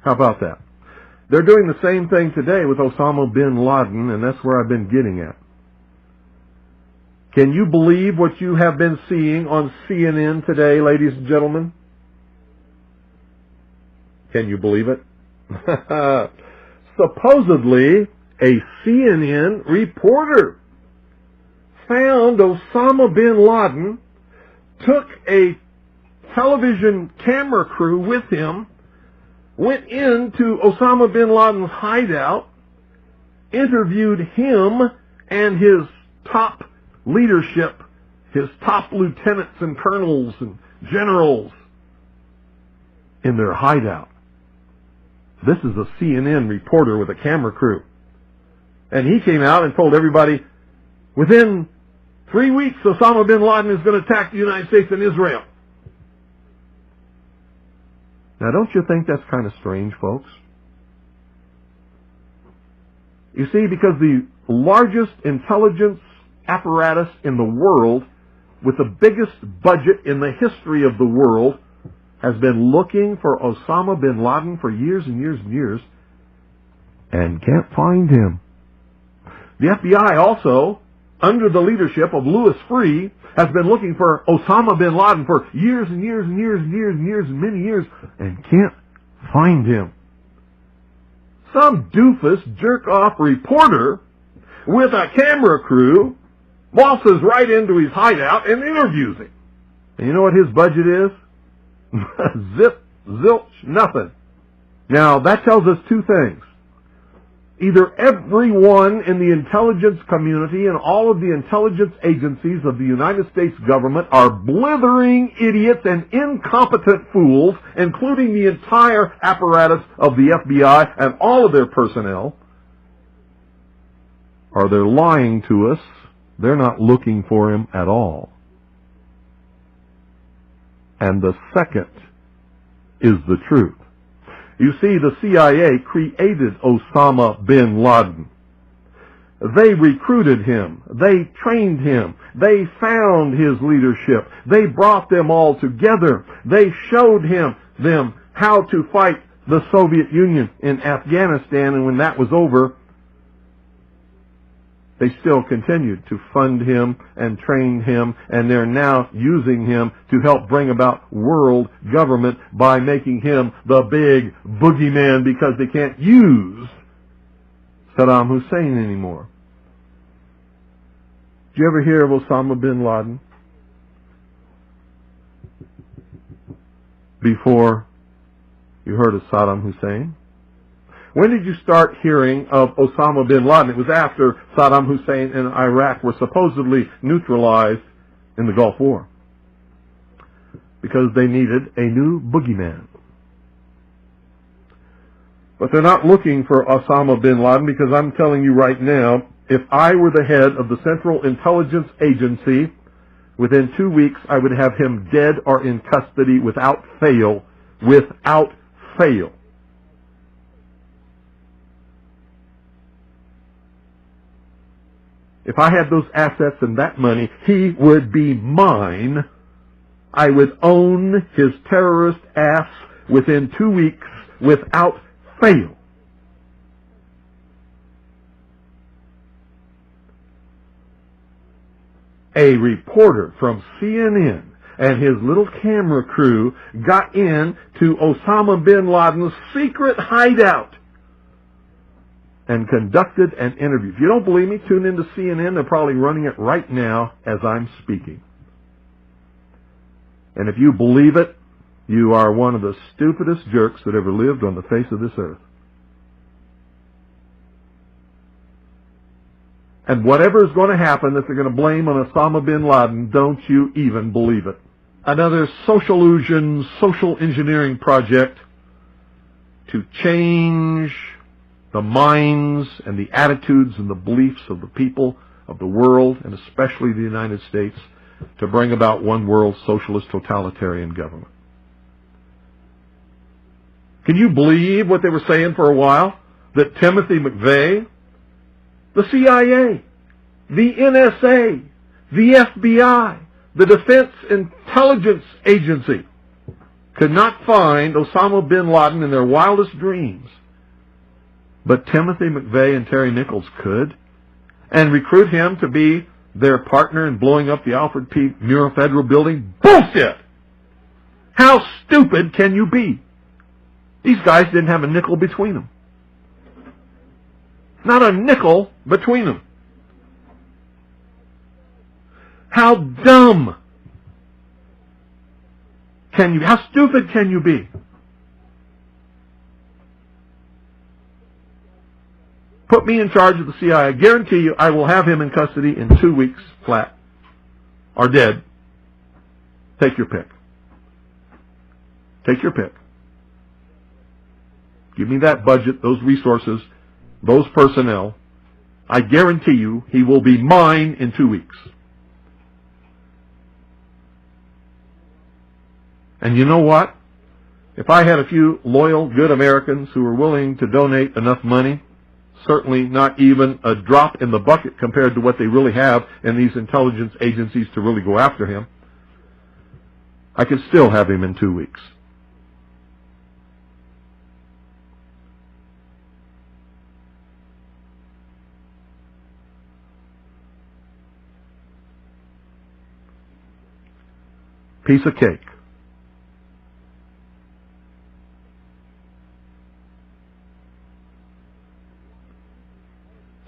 How about that? They're doing the same thing today with Osama bin Laden, and that's where I've been getting at. Can you believe what you have been seeing on CNN today, ladies and gentlemen? Can you believe it? Supposedly, a CNN reporter found Osama bin Laden, took a television camera crew with him, went into Osama bin Laden's hideout, interviewed him and his top leadership, his top lieutenants and colonels and generals in their hideout. This is a CNN reporter with a camera crew. And he came out and told everybody, within 3 weeks, Osama bin Laden is going to attack the United States and Israel. Now, don't you think that's kind of strange, folks? You see, because the largest intelligence apparatus in the world, with the biggest budget in the history of the world, has been looking for Osama bin Laden for years and years and years, and can't find him. The FBI also, under the leadership of Louis Freeh, has been looking for Osama bin Laden for years and years and years and years and years and many years, and can't find him. Some doofus, jerk-off reporter with a camera crew waltzes right into his hideout and interviews him. And you know what his budget is? Zip, zilch, nothing. Now, that tells us two things. Either everyone in the intelligence community and all of the intelligence agencies of the United States government are blithering idiots and incompetent fools, including the entire apparatus of the FBI and all of their personnel, or they're lying to us. They're not looking for him at all. And the second is the truth. You see, the CIA created Osama bin Laden. They recruited him. They trained him. They found his leadership. They brought them all together. They showed them how to fight the Soviet Union in Afghanistan, and when that was over, they still continued to fund him and train him, and they're now using him to help bring about world government by making him the big boogeyman, because they can't use Saddam Hussein anymore. Did you ever hear of Osama bin Laden before you heard of Saddam Hussein? When did you start hearing of Osama bin Laden? It was after Saddam Hussein and Iraq were supposedly neutralized in the Gulf War, because they needed a new boogeyman. But they're not looking for Osama bin Laden, because I'm telling you right now, if I were the head of the Central Intelligence Agency, within 2 weeks I would have him dead or in custody without fail. Without fail. If I had those assets and that money, he would be mine. I would own his terrorist ass within 2 weeks without fail. A reporter from CNN and his little camera crew got in to Osama bin Laden's secret hideout and conducted an interview. If you don't believe me, tune into CNN. They're probably running it right now as I'm speaking. And if you believe it, you are one of the stupidest jerks that ever lived on the face of this earth. And whatever is going to happen that they're going to blame on Osama bin Laden, don't you even believe it. Another sociallusion, social engineering project to change the minds and the attitudes and the beliefs of the people of the world, and especially the United States, to bring about one world socialist totalitarian government. Can you believe what they were saying for a while? That Timothy McVeigh, the CIA, the NSA, the FBI, the Defense Intelligence Agency, could not find Osama bin Laden in their wildest dreams. But Timothy McVeigh and Terry Nichols could, and recruit him to be their partner in blowing up the Alfred P. Murrah Federal Building. Bullshit! How stupid can you be? These guys didn't have a nickel between them. Not a nickel between them. How dumb can you be? How stupid can you be? Put me in charge of the CIA. I guarantee you I will have him in custody in 2 weeks flat. Or dead. Take your pick. Take your pick. Give me that budget, those resources, those personnel. I guarantee you he will be mine in 2 weeks. And you know what? If I had a few loyal, good Americans who were willing to donate enough money, certainly not even a drop in the bucket compared to what they really have in these intelligence agencies to really go after him, I could still have him in 2 weeks. Piece of cake.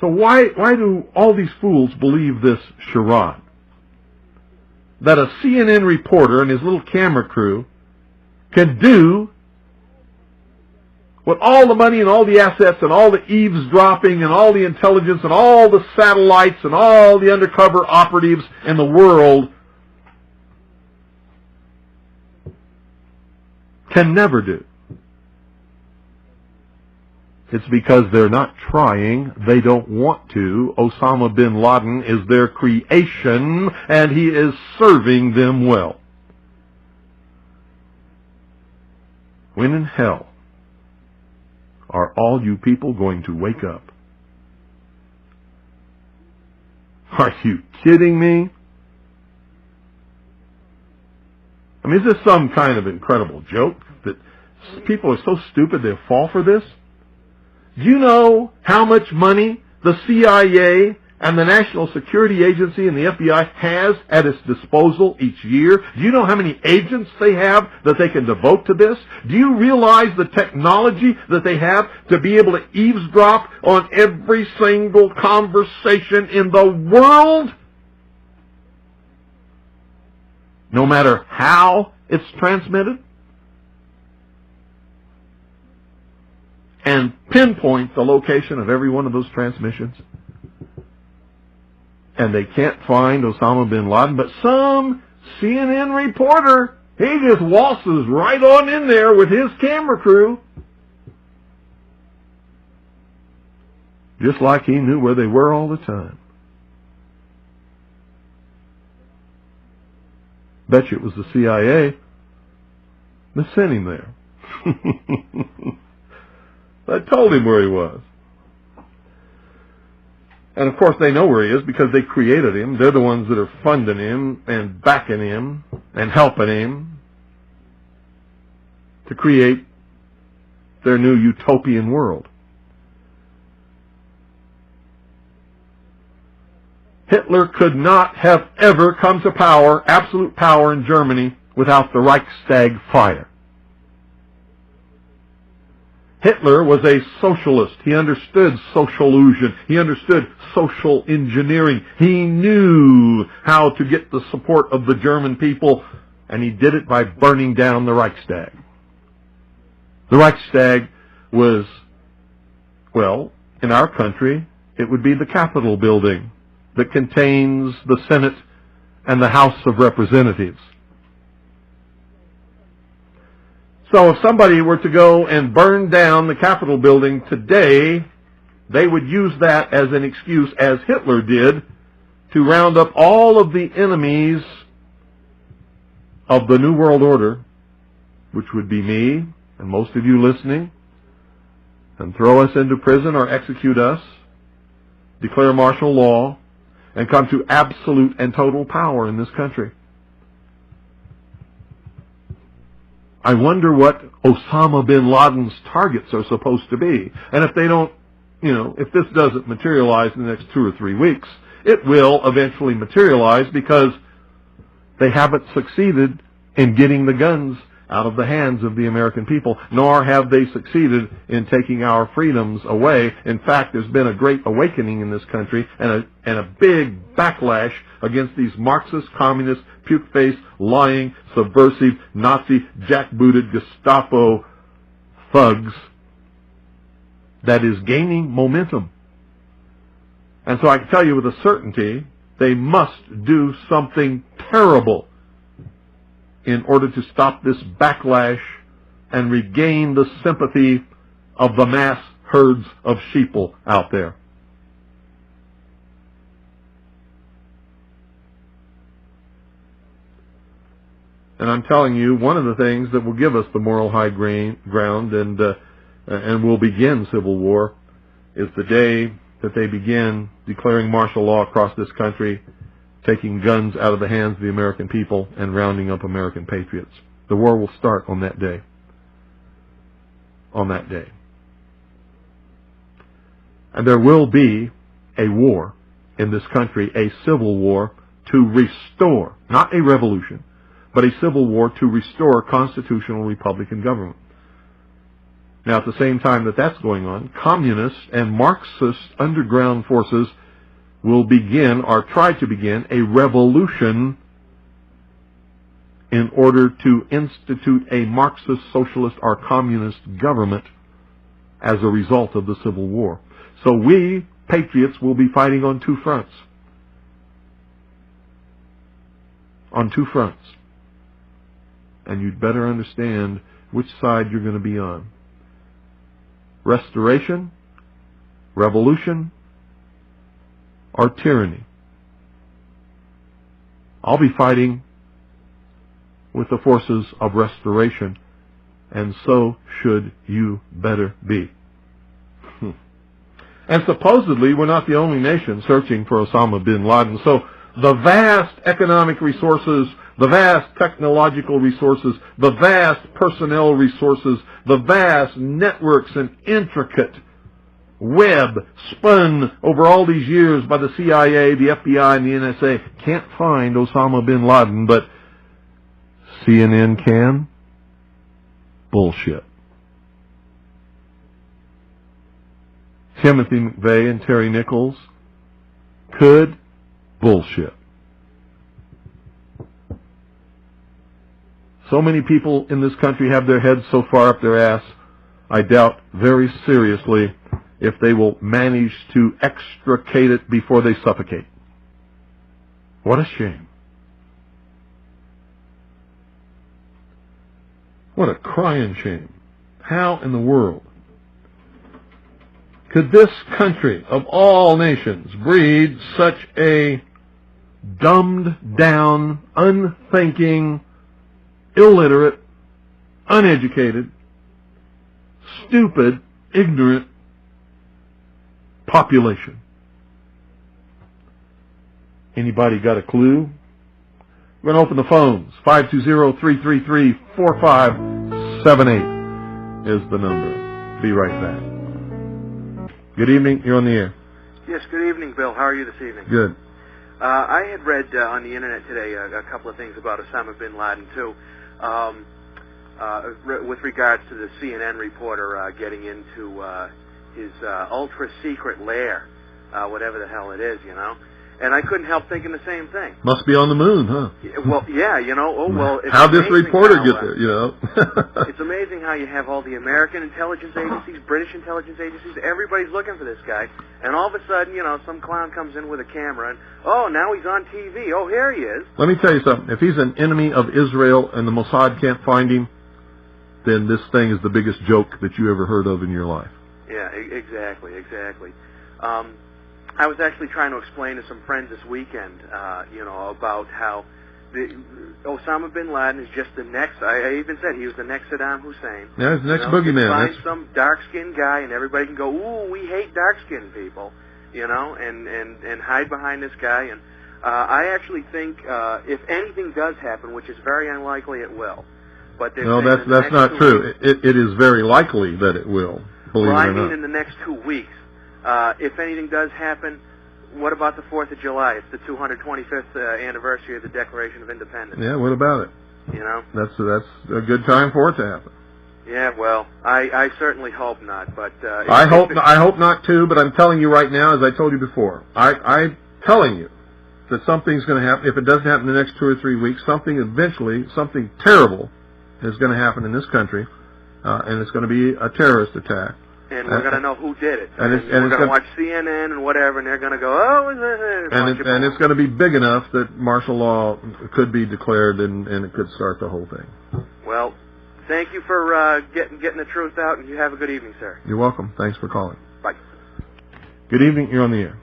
So why do all these fools believe this charade? That a CNN reporter and his little camera crew can do what all the money and all the assets and all the eavesdropping and all the intelligence and all the satellites and all the undercover operatives in the world can never do. It's because they're not trying. They don't want to. Osama bin Laden is their creation, and he is serving them well. When in hell are all you people going to wake up? Are you kidding me? I mean, is this some kind of incredible joke that people are so stupid they'll fall for this? Do you know how much money the CIA and the National Security Agency and the FBI has at its disposal each year? Do you know how many agents they have that they can devote to this? Do you realize the technology that they have to be able to eavesdrop on every single conversation in the world? No matter how it's transmitted? And pinpoint the location of every one of those transmissions. And they can't find Osama bin Laden, but some CNN reporter, he just waltzes right on in there with his camera crew. Just like he knew where they were all the time. Bet you it was the CIA that sent him there. I told him where he was. And of course they know where he is because they created him. They're the ones that are funding him and backing him and helping him to create their new utopian world. Hitler could not have ever come to power, absolute power in Germany, without the Reichstag fire. Hitler was a socialist. He understood social illusion. He understood social engineering. He knew how to get the support of the German people, and he did it by burning down the Reichstag. The Reichstag was, well, in our country, it would be the Capitol building that contains the Senate and the House of Representatives. So if somebody were to go and burn down the Capitol building today, they would use that as an excuse, as Hitler did, to round up all of the enemies of the New World Order, which would be me and most of you listening, and throw us into prison or execute us, declare martial law, and come to absolute and total power in this country. I wonder what Osama bin Laden's targets are supposed to be. And if they don't, if this doesn't materialize in the next 2 or 3 weeks, it will eventually materialize because they haven't succeeded in getting the guns out of the hands of the American people, nor have they succeeded in taking our freedoms away. In fact, there's been a great awakening in this country and a big backlash against these Marxist, communist, puke-faced, lying, subversive, Nazi, jackbooted Gestapo thugs that is gaining momentum. And so I can tell you with a certainty, they must do something terrible in order to stop this backlash and regain the sympathy of the mass herds of sheeple out there. And I'm telling you, one of the things that will give us the moral high ground and will begin civil war is the day that they begin declaring martial law across this country, taking guns out of the hands of the American people and rounding up American patriots. The war will start on that day. On that day. And there will be a war in this country, a civil war to restore, not a revolution, but a civil war to restore constitutional Republican government. Now, at the same time that that's going on, communist and Marxist underground forces will begin, or try to begin, a revolution in order to institute a Marxist, socialist, or communist government as a result of the Civil War. So we, patriots, will be fighting on 2 fronts. On 2 fronts. And you'd better understand which side you're going to be on. Restoration, revolution, or tyranny. I'll be fighting with the forces of restoration, and so should you better be. And supposedly we're not the only nation searching for Osama bin Laden. So the vast economic resources, the vast technological resources, the vast personnel resources, the vast networks and intricate web spun over all these years by the CIA, the FBI, and the NSA can't find Osama bin Laden, but CNN can? Bullshit. Timothy McVeigh and Terry Nichols could? Bullshit. So many people in this country have their heads so far up their ass, I doubt very seriously if they will manage to extricate it before they suffocate. What a shame. What a crying shame. How in the world could this country of all nations breed such a dumbed down, unthinking, illiterate, uneducated, stupid, ignorant population? Anybody got a clue? We're going to open the phones. 520-333-4578 is the number. Be right back. Good evening. You're on the air. Yes, good evening, Bill. How are you this evening? Good. I had read on the internet today a couple of things about Osama bin Laden, too, with regards to the CNN reporter getting into his ultra-secret lair, whatever the hell it is, you know. And I couldn't help thinking the same thing. Must be on the moon, huh? Well, yeah, you know. Oh, well. How'd this reporter get there, you know? It's amazing how you have all the American intelligence agencies, British intelligence agencies, everybody's looking for this guy. And all of a sudden, you know, some clown comes in with a camera and, oh, now he's on TV. Oh, here he is. Let me tell you something. If he's an enemy of Israel and the Mossad can't find him, then this thing is the biggest joke that you ever heard of in your life. Yeah, exactly. I was actually trying to explain to some friends this weekend, you know, about how Osama bin Laden is just the next. I even said he was the next Saddam Hussein. Yeah, he's the next boogeyman. Find some dark-skinned guy, and everybody can go, "Ooh, we hate dark-skinned people," you know, and hide behind this guy. And I actually think if anything does happen, which is very unlikely, it will. But no, that's not true. It is very likely that it will. Believe it or not. In the next 2 weeks. If anything does happen, what about the 4th of July? It's the 225th anniversary of the Declaration of Independence. Yeah, what about it? You know? That's a good time for it to happen. Yeah, well, I certainly hope not, but... I hope not too, but I'm telling you right now, as I told you before, I'm telling you that something's going to happen. If it doesn't happen in the next 2 or 3 weeks, something terrible is going to happen in this country, and it's going to be a terrorist attack. And we're going to know who did it. And we're going to watch CNN and whatever, and they're going to go, oh... And it's going to be big enough that martial law could be declared, and it could start the whole thing. Well, thank you for getting the truth out, and you have a good evening, sir. You're welcome. Thanks for calling. Bye. Good evening. You're on the air.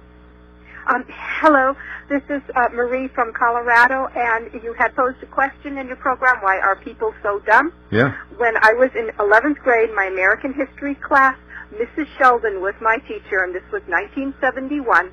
Hello. This is Marie from Colorado, and you had posed a question in your program, why are people so dumb? Yeah. When I was in 11th grade, my American history class, Mrs. Sheldon was my teacher, and this was 1971.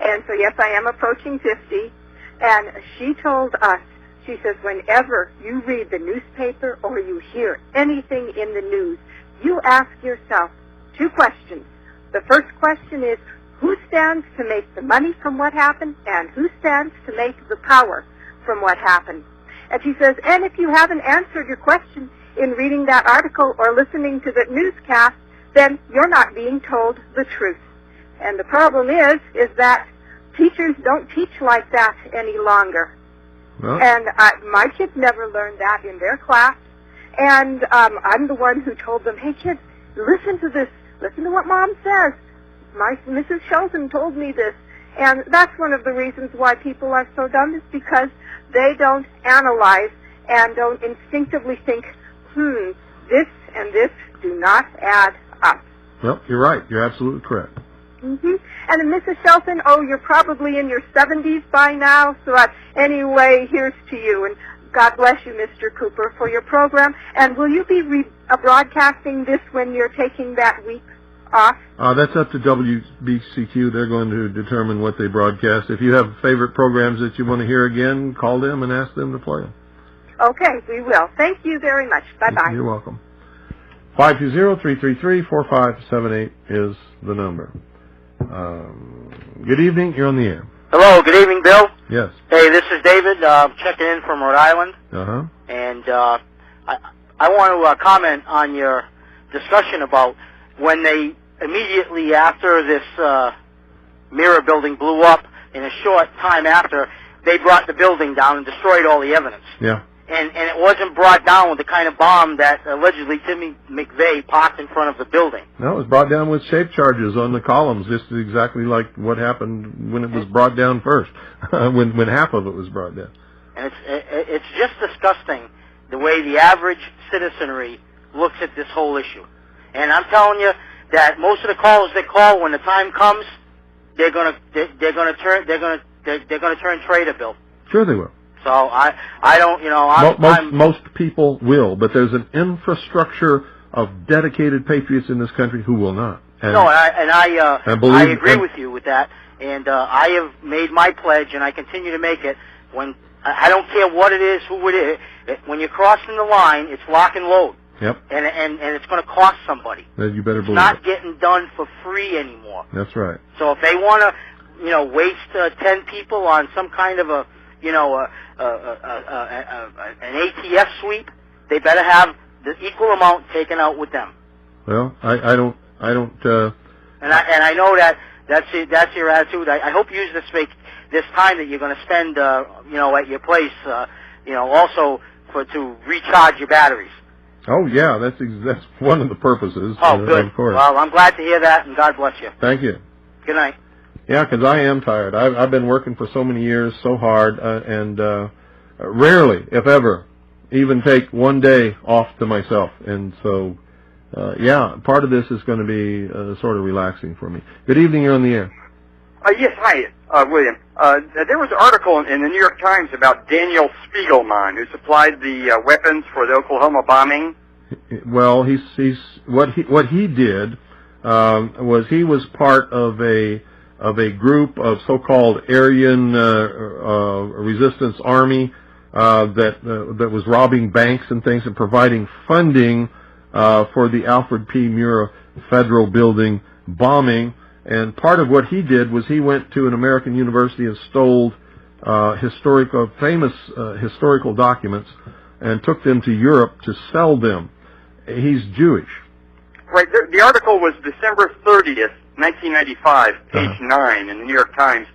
And so, yes, I am approaching 50. And she told us, she says, whenever you read the newspaper or you hear anything in the news, you ask yourself 2 questions. The first question is, who stands to make the money from what happened, and who stands to make the power from what happened? And she says, and if you haven't answered your question in reading that article or listening to the newscast, then you're not being told the truth. And the problem is that teachers don't teach like that any longer. Well. And my kids never learned that in their class. And I'm the one who told them, hey, kids, listen to this. Listen to what Mom says. Mrs. Sheldon told me this. And that's one of the reasons why people are so dumb, is because they don't analyze and don't instinctively think, this and this do not add up. Well, you're right. You're absolutely correct. Mm-hmm. And Mrs. Shelton, you're probably in your 70s by now, so anyway, here's to you. And God bless you, Mr. Cooper, for your program. And will you be broadcasting this when you're taking that week off? That's up to WBCQ. They're going to determine what they broadcast. If you have favorite programs that you want to hear again, call them and ask them to play them. Okay, we will. Thank you very much. Bye-bye. You're welcome. 520-333-4578 is the number. Good evening. You're on the air. Hello. Good evening, Bill. Yes. Hey, this is David. Checking in from Rhode Island. Uh-huh. And I want to comment on your discussion about when they immediately after this mirror building blew up, in a short time after, they brought the building down and destroyed all the evidence. Yeah. And it wasn't brought down with the kind of bomb that allegedly Timmy McVeigh parked in front of the building. No, it was brought down with shape charges on the columns, just exactly like what happened when it was brought down first, when half of it was brought down. And it's just disgusting the way the average citizenry looks at this whole issue. And I'm telling you that most of the callers that call, when the time comes, they're gonna turn traitor, Bill. Sure they will. So I don't, most people will, but there's an infrastructure of dedicated patriots in this country who will not. And I agree with you with that. And I have made my pledge, and I continue to make it. When I don't care what it is, who it is. When you're crossing the line, it's lock and load. Yep. And it's going to cost somebody. You better believe it's not it. getting done for free anymore. That's right. So if they want to, waste 10 people on some kind of an ATF sweep, they better have the equal amount taken out with them. Well, I don't. And I know that's your attitude. I hope you use this time that you're going to spend, at your place, also to recharge your batteries. Oh yeah, that's one of the purposes. Oh, good. Of course. Well, I'm glad to hear that, and God bless you. Thank you. Good night. Yeah, because I am tired. I've been working for so many years, so hard, and rarely, if ever, even take one day off to myself. And so, part of this is going to be sort of relaxing for me. Good evening. You're on the air. Yes, hi, William. There was an article in the New York Times about Daniel Spiegelman, who supplied the weapons for the Oklahoma bombing. Well, what he did was he was part of a group of so-called Aryan resistance army that was robbing banks and things and providing funding for the Alfred P. Murrah Federal Building bombing. And part of what he did was he went to an American university and stole famous historical documents and took them to Europe to sell them. He's Jewish. Right. The article was December 30th, 1995, page 9 in the New York Times.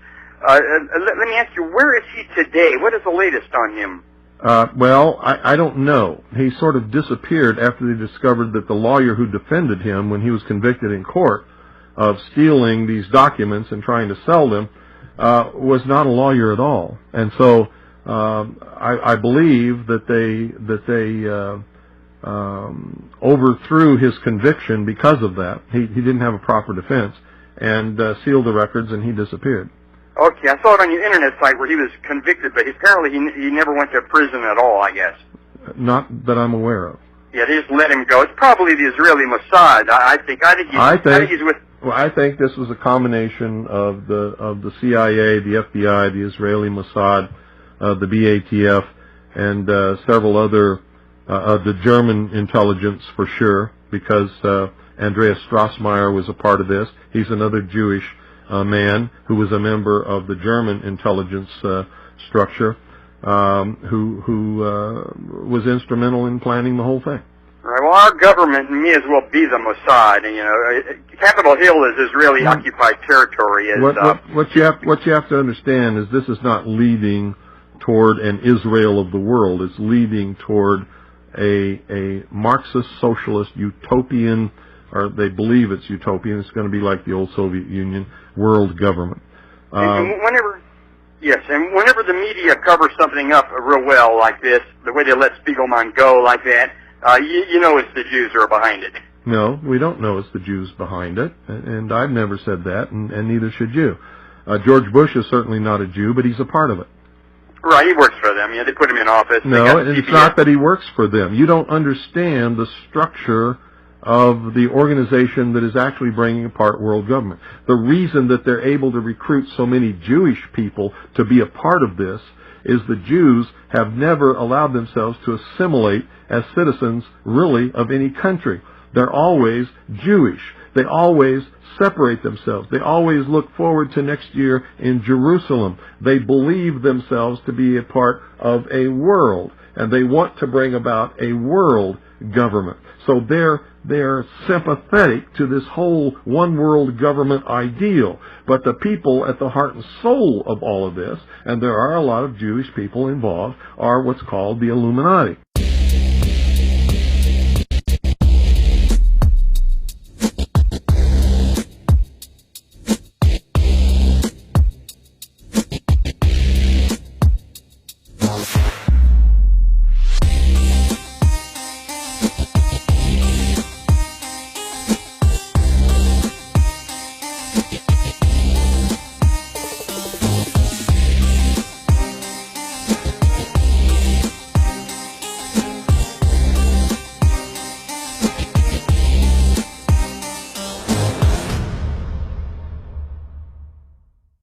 Let me ask you, where is he today? What is the latest on him? Well, I don't know. He sort of disappeared after they discovered that the lawyer who defended him when he was convicted in court of stealing these documents and trying to sell them was not a lawyer at all. And so I believe that they overthrew his conviction because of that. He didn't have a proper defense and sealed the records, and he disappeared. Okay, I saw it on your internet site where he was convicted, but apparently he never went to prison at all, I guess. Not that I'm aware of. Yeah, they just let him go. It's probably the Israeli Mossad. I think he's with. Well, I think this was a combination of the CIA, the FBI, the Israeli Mossad, the BATF, and several other the German intelligence for sure, because Andreas Strassmeyer was a part of this. He's another Jewish man who was a member of the German intelligence structure, who was instrumental in planning the whole thing. Right. Well, our government may as well be the Mossad. And, Capitol Hill is Israeli occupied territory. What you have to understand is this is not leading toward an Israel of the world. It's leading toward a Marxist socialist utopian, or they believe it's utopian. It's going to be like the old Soviet Union world government. Whenever the media covers something up real well like this, the way they let Spiegelman go like that, you know it's the Jews who are behind it. No, we don't know it's the Jews behind it, and I've never said that, and neither should you. George Bush is certainly not a Jew, but he's a part of it. Right, he works for them. They put him in office. No, it's not that he works for them. You don't understand the structure of the organization that is actually bringing apart world government. The reason that they're able to recruit so many Jewish people to be a part of this is the Jews have never allowed themselves to assimilate as citizens, really, of any country. They're always Jewish. They always separate themselves. They always look forward to next year in Jerusalem. They believe themselves to be a part of a world, and they want to bring about a world government. So they're sympathetic to this whole one world government ideal. But the people at the heart and soul of all of this, and there are a lot of Jewish people involved, are what's called the Illuminati.